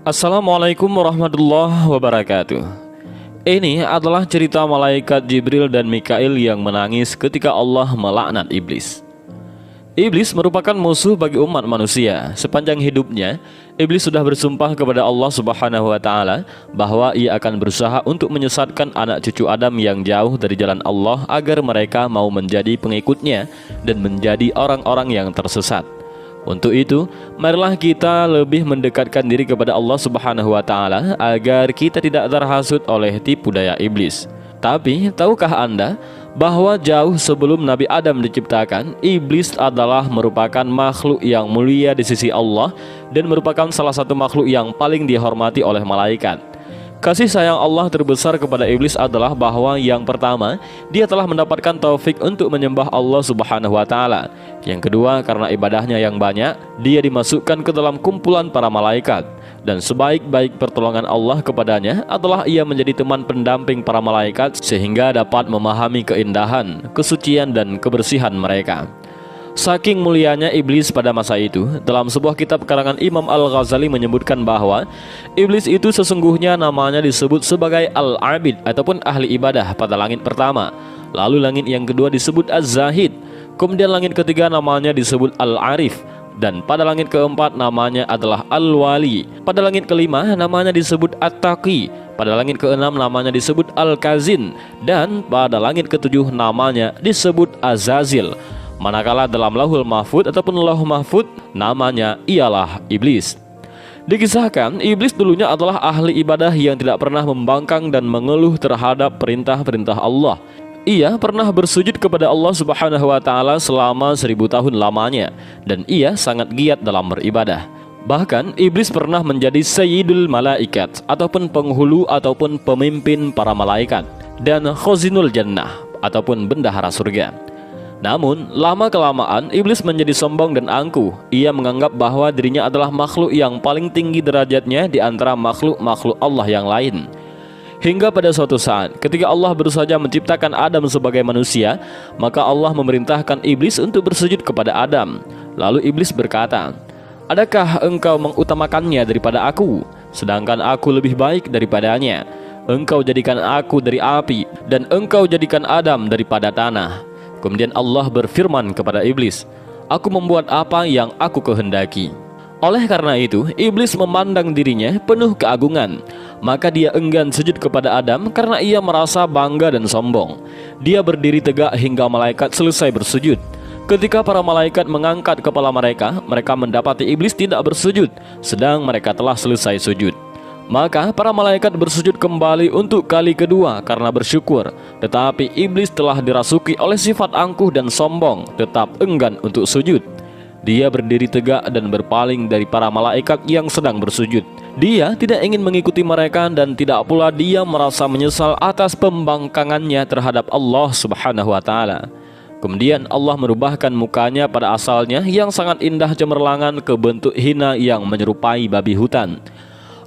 Assalamualaikum warahmatullahi wabarakatuh. Ini adalah cerita malaikat Jibril dan Mikail yang menangis ketika Allah melaknat iblis. Iblis merupakan musuh bagi umat manusia. Sepanjang hidupnya, iblis sudah bersumpah kepada Allah Subhanahu wa taala bahwa ia akan berusaha untuk menyesatkan anak cucu Adam yang jauh dari jalan Allah agar mereka mau menjadi pengikutnya dan menjadi orang-orang yang tersesat. Untuk itu, marilah kita lebih mendekatkan diri kepada Allah Subhanahu wa taala agar kita tidak terhasut oleh tipu daya iblis. Tapi, tahukah Anda bahwa jauh sebelum Nabi Adam diciptakan, iblis adalah merupakan makhluk yang mulia di sisi Allah dan merupakan salah satu makhluk yang paling dihormati oleh malaikat. Kasih sayang Allah terbesar kepada iblis adalah bahwa yang pertama, dia telah mendapatkan taufik untuk menyembah Allah Subhanahu wa taala. Yang kedua, karena ibadahnya yang banyak, dia dimasukkan ke dalam kumpulan para malaikat. Dan sebaik-baik pertolongan Allah kepadanya adalah ia menjadi teman pendamping para malaikat sehingga dapat memahami keindahan, kesucian dan kebersihan mereka. Saking mulianya iblis pada masa itu, dalam sebuah kitab karangan Imam Al-Ghazali menyebutkan bahwa iblis itu sesungguhnya namanya disebut sebagai Al-Abid ataupun ahli ibadah pada langit pertama. Lalu langit yang kedua disebut Az-Zahid. Kemudian langit ketiga namanya disebut Al-Arif. Dan pada langit keempat namanya adalah Al-Wali. Pada langit kelima namanya disebut At-Taqi. Pada langit keenam namanya disebut Al-Kazin. Dan pada langit ketujuh namanya disebut Azazil. Manakala dalam Lauhul Mahfud ataupun Lauh Mahfud namanya ialah iblis. Dikisahkan iblis dulunya adalah ahli ibadah yang tidak pernah membangkang dan mengeluh terhadap perintah-perintah Allah. Ia pernah bersujud kepada Allah Subhanahu wa taala selama 1000 tahun lamanya dan ia sangat giat dalam beribadah. Bahkan iblis pernah menjadi Sayyidul Malaikat ataupun penghulu ataupun pemimpin para malaikat dan Khazinul Jannah ataupun bendahara surga. Namun, lama-kelamaan iblis menjadi sombong dan angkuh. Ia menganggap bahwa dirinya adalah makhluk yang paling tinggi derajatnya di antara makhluk-makhluk Allah yang lain. Hingga pada suatu saat, ketika Allah baru saja menciptakan Adam sebagai manusia, maka Allah memerintahkan iblis untuk bersujud kepada Adam. Lalu iblis berkata, "Adakah engkau mengutamakannya daripada aku, sedangkan aku lebih baik daripadanya? Engkau jadikan aku dari api, dan engkau jadikan Adam daripada tanah." Kemudian Allah berfirman kepada iblis, "Aku membuat apa yang aku kehendaki." Oleh karena itu, iblis memandang dirinya penuh keagungan. Maka dia enggan sujud kepada Adam karena ia merasa bangga dan sombong. Dia berdiri tegak hingga malaikat selesai bersujud. Ketika para malaikat mengangkat kepala mereka, mereka mendapati iblis tidak bersujud, sedang mereka telah selesai sujud. Maka para malaikat bersujud kembali untuk kali kedua karena bersyukur. Tetapi iblis telah dirasuki oleh sifat angkuh dan sombong, tetap enggan untuk sujud. Dia berdiri tegak dan berpaling dari para malaikat yang sedang bersujud. Dia tidak ingin mengikuti mereka dan tidak pula dia merasa menyesal atas pembangkangannya terhadap Allah Subhanahu wa taala. Kemudian Allah merubahkan mukanya pada asalnya yang sangat indah cemerlangan ke bentuk hina yang menyerupai babi hutan.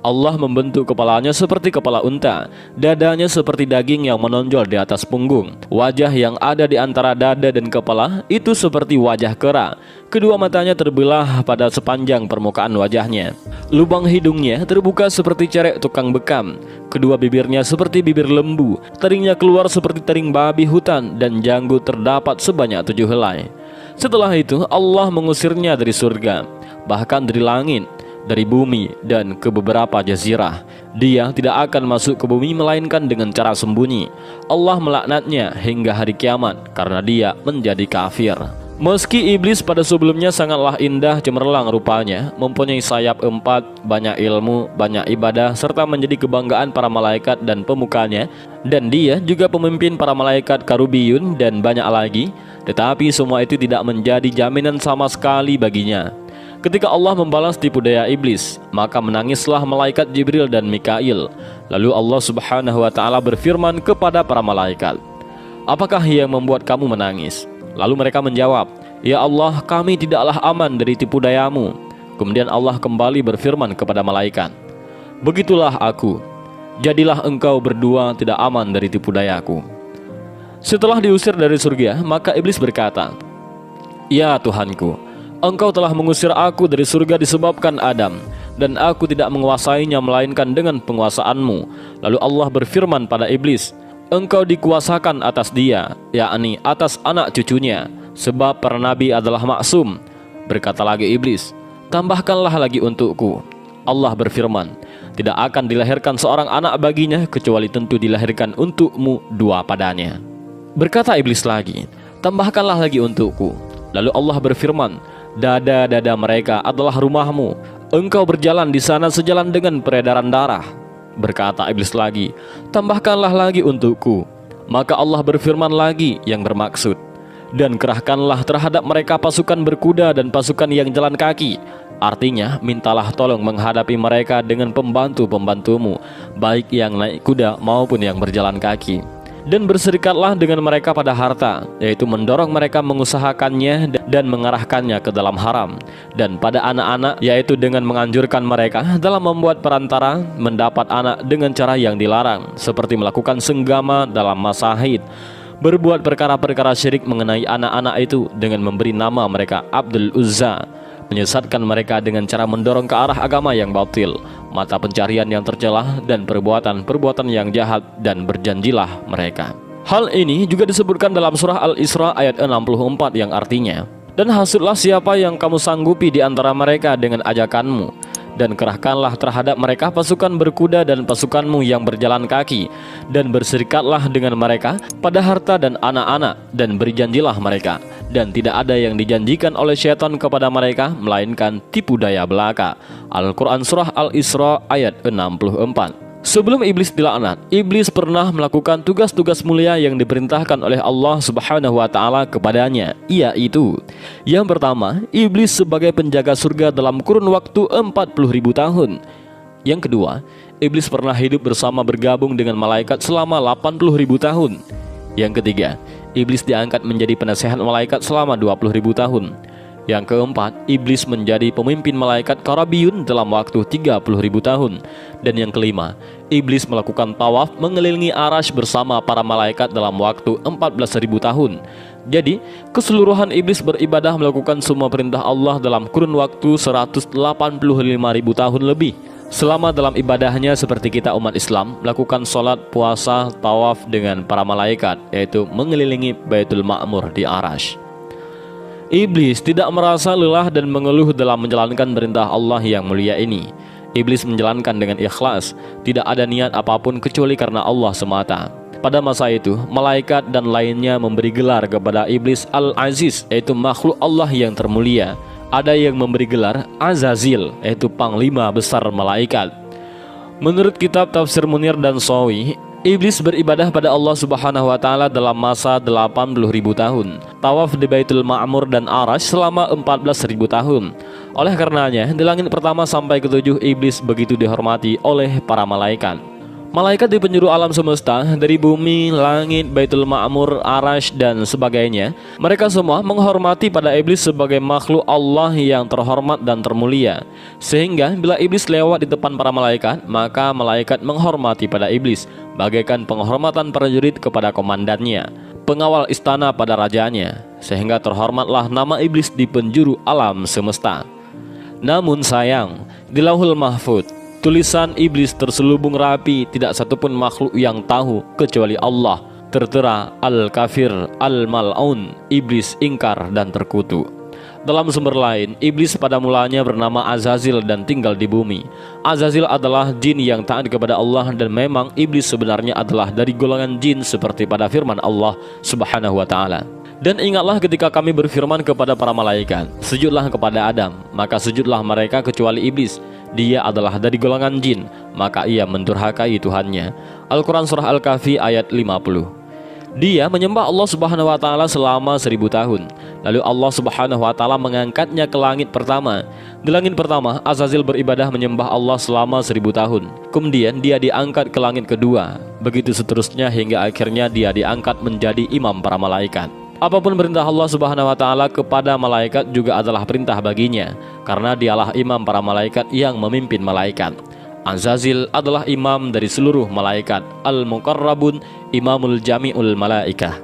Allah membentuk kepalanya seperti kepala unta, dadanya seperti daging yang menonjol di atas punggung. Wajah yang ada di antara dada dan kepala itu seperti wajah kera. Kedua matanya terbelah pada sepanjang permukaan wajahnya. Lubang hidungnya terbuka seperti cerek tukang bekam. Kedua bibirnya seperti bibir lembu. Taringnya keluar seperti taring babi hutan dan janggut terdapat sebanyak 7 helai. Setelah itu Allah mengusirnya dari surga, bahkan dari langit, dari bumi dan ke beberapa jazirah. Dia tidak akan masuk ke bumi melainkan dengan cara sembunyi. Allah melaknatnya hingga hari kiamat karena dia menjadi kafir. Meski iblis pada sebelumnya sangatlah indah cemerlang rupanya, mempunyai sayap 4, banyak ilmu, banyak ibadah, serta menjadi kebanggaan para malaikat dan pemukanya, dan dia juga pemimpin para malaikat karubiyun dan banyak lagi, tetapi semua itu tidak menjadi jaminan sama sekali baginya. Ketika Allah membalas tipu daya iblis, maka menangislah malaikat Jibril dan Mikail. Lalu Allah Subhanahu wa taala berfirman kepada para malaikat, "Apakah yang membuat kamu menangis?" Lalu mereka menjawab, "Ya Allah, kami tidaklah aman dari tipu dayamu." Kemudian Allah kembali berfirman kepada malaikat, "Begitulah aku, jadilah engkau berdua tidak aman dari tipu dayaku." Setelah diusir dari surga, maka iblis berkata, "Ya Tuhanku, Engkau telah mengusir aku dari surga disebabkan Adam. dan aku tidak menguasainya melainkan dengan penguasaanmu. Lalu Allah berfirman pada iblis, engkau dikuasakan atas dia, yakni atas anak cucunya, sebab para nabi adalah maksum. Berkata lagi iblis, tambahkanlah lagi untukku. Allah berfirman, tidak akan dilahirkan seorang anak baginya kecuali tentu dilahirkan untukmu dua padanya. Berkata iblis lagi, tambahkanlah lagi untukku. Lalu Allah berfirman, dada-dada mereka adalah rumahmu, engkau berjalan di sana sejalan dengan peredaran darah. Berkata iblis lagi, tambahkanlah lagi untukku. Maka Allah berfirman lagi yang bermaksud, dan kerahkanlah terhadap mereka pasukan berkuda dan pasukan yang jalan kaki. Artinya, mintalah tolong menghadapi mereka dengan pembantu-pembantumu, baik yang naik kuda maupun yang berjalan kaki. Dan berserikatlah dengan mereka pada harta, yaitu mendorong mereka mengusahakannya dan mengarahkannya ke dalam haram. Dan pada anak-anak, yaitu dengan menganjurkan mereka dalam membuat perantara mendapat anak dengan cara yang dilarang, seperti melakukan senggama dalam masa haid, berbuat perkara-perkara syirik mengenai anak-anak itu dengan memberi nama mereka Abdul Uzza, menyesatkan mereka dengan cara mendorong ke arah agama yang batil, mata pencarian yang tercelah, dan perbuatan-perbuatan yang jahat, dan berjanjilah mereka. Hal ini juga disebutkan dalam surah Al-Isra ayat 64 yang artinya, dan hasutlah siapa yang kamu sanggupi di antara mereka dengan ajakanmu, dan kerahkanlah terhadap mereka pasukan berkuda dan pasukanmu yang berjalan kaki, dan berserikatlah dengan mereka pada harta dan anak-anak, dan berjanjilah mereka, dan tidak ada yang dijanjikan oleh syaitan kepada mereka melainkan tipu daya belaka. Al-Quran Surah Al-Isra ayat 64. Sebelum iblis dilaknat, iblis pernah melakukan tugas-tugas mulia yang diperintahkan oleh Allah Subhanahu wa Ta'ala kepadanya, yaitu yang pertama, iblis sebagai penjaga surga dalam kurun waktu 40.000 tahun. Yang kedua, iblis pernah hidup bersama bergabung dengan malaikat selama 80.000 tahun. Yang ketiga, iblis diangkat menjadi penasehat malaikat selama 20.000 tahun. Yang keempat, iblis menjadi pemimpin malaikat Karabiyun dalam waktu 30.000 tahun. Dan yang kelima, iblis melakukan tawaf mengelilingi Arash bersama para malaikat dalam waktu 14.000 tahun. Jadi, keseluruhan iblis beribadah melakukan semua perintah Allah dalam kurun waktu 185.000 tahun lebih. Selama dalam ibadahnya seperti kita umat Islam melakukan sholat, puasa, tawaf dengan para malaikat, yaitu mengelilingi Baitul Ma'mur di Arash. Iblis tidak merasa lelah dan mengeluh dalam menjalankan perintah Allah yang mulia ini. Iblis menjalankan dengan ikhlas, tidak ada niat apapun kecuali karena Allah semata. Pada masa itu, malaikat dan lainnya memberi gelar kepada iblis Al-Aziz, yaitu makhluk Allah yang termulia. Ada yang memberi gelar Azazil, yaitu panglima besar malaikat. Menurut kitab Tafsir Munir dan Sawi, iblis beribadah pada Allah Subhanahu wa Ta'ala dalam masa 80.000 tahun, tawaf di Baitul Ma'mur dan Arash selama 14.000 tahun. Oleh karenanya, di langit pertama sampai ke-7 iblis begitu dihormati oleh para malaikat. Malaikat di penjuru alam semesta, dari bumi, langit, Baitul Ma'mur, Arash, dan sebagainya, mereka semua menghormati pada iblis sebagai makhluk Allah yang terhormat dan termulia. Sehingga bila iblis lewat di depan para malaikat, maka malaikat menghormati pada iblis, bagaikan penghormatan prajurit kepada komandannya, pengawal istana pada rajanya, sehingga terhormatlah nama iblis di penjuru alam semesta. Namun sayang, di Lauhul Mahfuz, tulisan iblis terselubung rapi, tidak satupun makhluk yang tahu kecuali Allah. Tertera Al-Kafir, Al-Mal'un, iblis ingkar dan terkutuk. Dalam sumber lain, iblis pada mulanya bernama Azazil dan tinggal di bumi. Azazil adalah jin yang taat kepada Allah, dan memang iblis sebenarnya adalah dari golongan jin seperti pada firman Allah Subhanahu wa Ta'ala. Dan ingatlah ketika kami berfirman kepada para malaikat, sujudlah kepada Adam, maka sujudlah mereka kecuali iblis. Dia adalah dari golongan jin, maka ia mendurhakai Tuhannya. Al-Quran Surah Al-Kahfi ayat 50. Dia menyembah Allah Subhanahu wa Ta'ala selama 1000 tahun. Lalu Allah Subhanahu wa Ta'ala mengangkatnya ke langit pertama. Di langit pertama, Azazil beribadah menyembah Allah selama 1000 tahun. Kemudian dia diangkat ke langit kedua. Begitu seterusnya hingga akhirnya dia diangkat menjadi imam para malaikat. Apapun perintah Allah Subhanahu wa Ta'ala kepada malaikat juga adalah perintah baginya, karena dialah imam para malaikat yang memimpin malaikat. Azazil adalah imam dari seluruh malaikat, Al-Muqarrabun, Imamul Jami'ul Malaikah.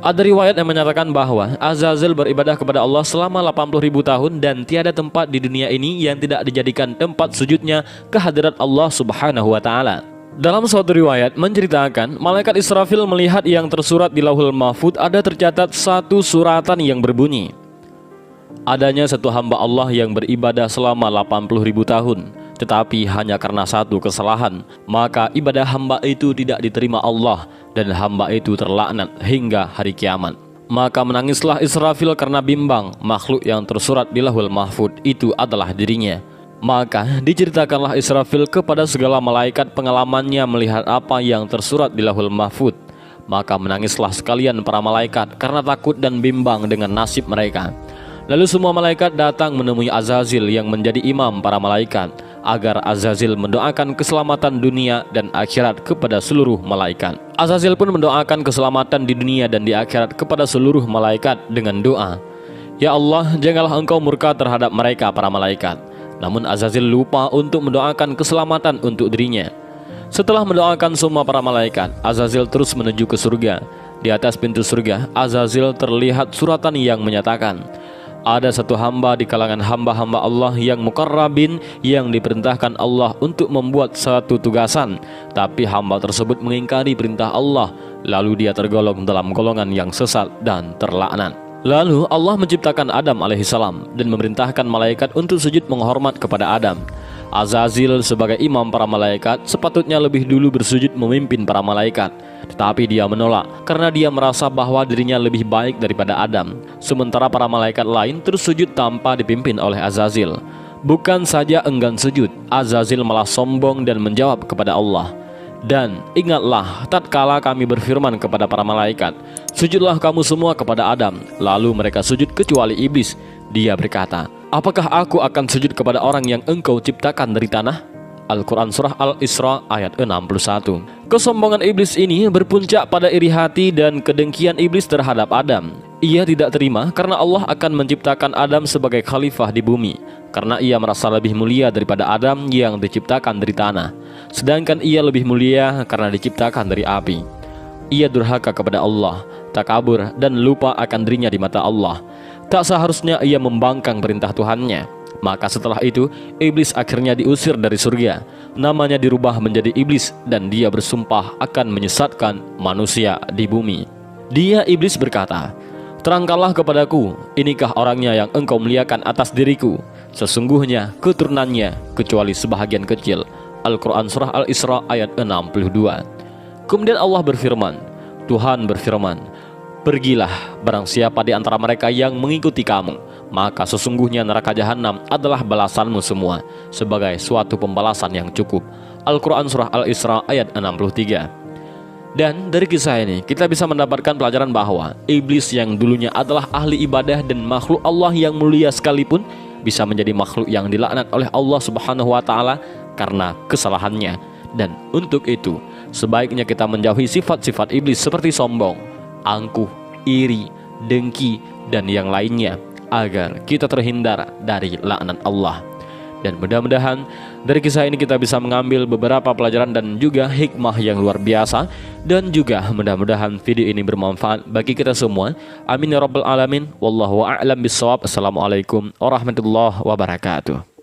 Ada riwayat yang menyatakan bahwa Azazil beribadah kepada Allah selama 80.000 tahun dan tiada tempat di dunia ini yang tidak dijadikan tempat sujudnya kehadirat Allah Subhanahu wa taala. Dalam suatu riwayat menceritakan, malaikat Israfil melihat yang tersurat di Lauhul Mahfud ada tercatat satu suratan yang berbunyi, adanya satu hamba Allah yang beribadah selama 80.000 tahun, tetapi hanya karena satu kesalahan, maka ibadah hamba itu tidak diterima Allah dan hamba itu terlaknat hingga hari kiamat. Maka menangislah Israfil karena bimbang makhluk yang tersurat di Lauhul Mahfud itu adalah dirinya. Maka diceritakanlah Israfil kepada segala malaikat pengalamannya melihat apa yang tersurat di Lauhul Mahfud. Maka menangislah sekalian para malaikat karena takut dan bimbang dengan nasib mereka. Lalu semua malaikat datang menemui Azazil yang menjadi imam para malaikat, agar Azazil mendoakan keselamatan dunia dan akhirat kepada seluruh malaikat. Azazil pun mendoakan keselamatan di dunia dan di akhirat kepada seluruh malaikat dengan doa, "Ya Allah, janganlah Engkau murka terhadap mereka para malaikat." Namun Azazil lupa untuk mendoakan keselamatan untuk dirinya. Setelah mendoakan semua para malaikat, Azazil terus menuju ke surga. Di atas pintu surga, Azazil terlihat suratan yang menyatakan, ada satu hamba di kalangan hamba-hamba Allah yang mukarrabin yang diperintahkan Allah untuk membuat satu tugasan, tapi hamba tersebut mengingkari perintah Allah, lalu dia tergolong dalam golongan yang sesat dan terlaknat. Lalu Allah menciptakan Adam alaihissalam dan memerintahkan malaikat untuk sujud menghormat kepada Adam. Azazil sebagai imam para malaikat sepatutnya lebih dulu bersujud memimpin para malaikat, tetapi dia menolak karena dia merasa bahwa dirinya lebih baik daripada Adam. Sementara para malaikat lain terus sujud tanpa dipimpin oleh Azazil. Bukan saja enggan sujud, Azazil malah sombong dan menjawab kepada Allah, "Dan ingatlah tatkala kami berfirman kepada para malaikat, sujudlah kamu semua kepada Adam, lalu mereka sujud kecuali iblis. Dia berkata, apakah aku akan sujud kepada orang yang engkau ciptakan dari tanah?" Al-Quran Surah Al-Isra ayat 61. Kesombongan iblis ini berpuncak pada iri hati dan kedengkian iblis terhadap Adam. Ia tidak terima karena Allah akan menciptakan Adam sebagai khalifah di bumi, karena ia merasa lebih mulia daripada Adam yang diciptakan dari tanah, sedangkan ia lebih mulia karena diciptakan dari api. Ia durhaka kepada Allah, takabur dan lupa akan dirinya di mata Allah. Tak seharusnya ia membangkang perintah Tuhannya. Maka setelah itu, iblis akhirnya diusir dari surga. Namanya dirubah menjadi iblis dan dia bersumpah akan menyesatkan manusia di bumi. Dia iblis berkata, "Terangkanlah kepadaku, inikah orangnya yang engkau muliakan atas diriku? Sesungguhnya keturunannya kecuali sebahagian kecil." Al-Quran Surah Al-Isra ayat 62. Kemudian Allah berfirman, Tuhan berfirman, "Pergilah barang siapa di antara mereka yang mengikuti kamu, maka sesungguhnya neraka jahanam adalah balasanmu semua, sebagai suatu pembalasan yang cukup." Al-Quran Surah Al-Isra ayat 63. Dan dari kisah ini kita bisa mendapatkan pelajaran bahwa iblis yang dulunya adalah ahli ibadah dan makhluk Allah yang mulia sekalipun bisa menjadi makhluk yang dilaknat oleh Allah Subhanahu wa taala karena kesalahannya. Dan untuk itu sebaiknya kita menjauhi sifat-sifat iblis seperti sombong, angkuh, iri, dengki, dan yang lainnya, agar kita terhindar dari laknat Allah. Dan mudah-mudahan dari kisah ini kita bisa mengambil beberapa pelajaran dan juga hikmah yang luar biasa. Dan juga mudah-mudahan video ini bermanfaat bagi kita semua. Amin ya rabbal alamin. Wallahu a'lam bishawab. Assalamualaikum warahmatullahi wabarakatuh.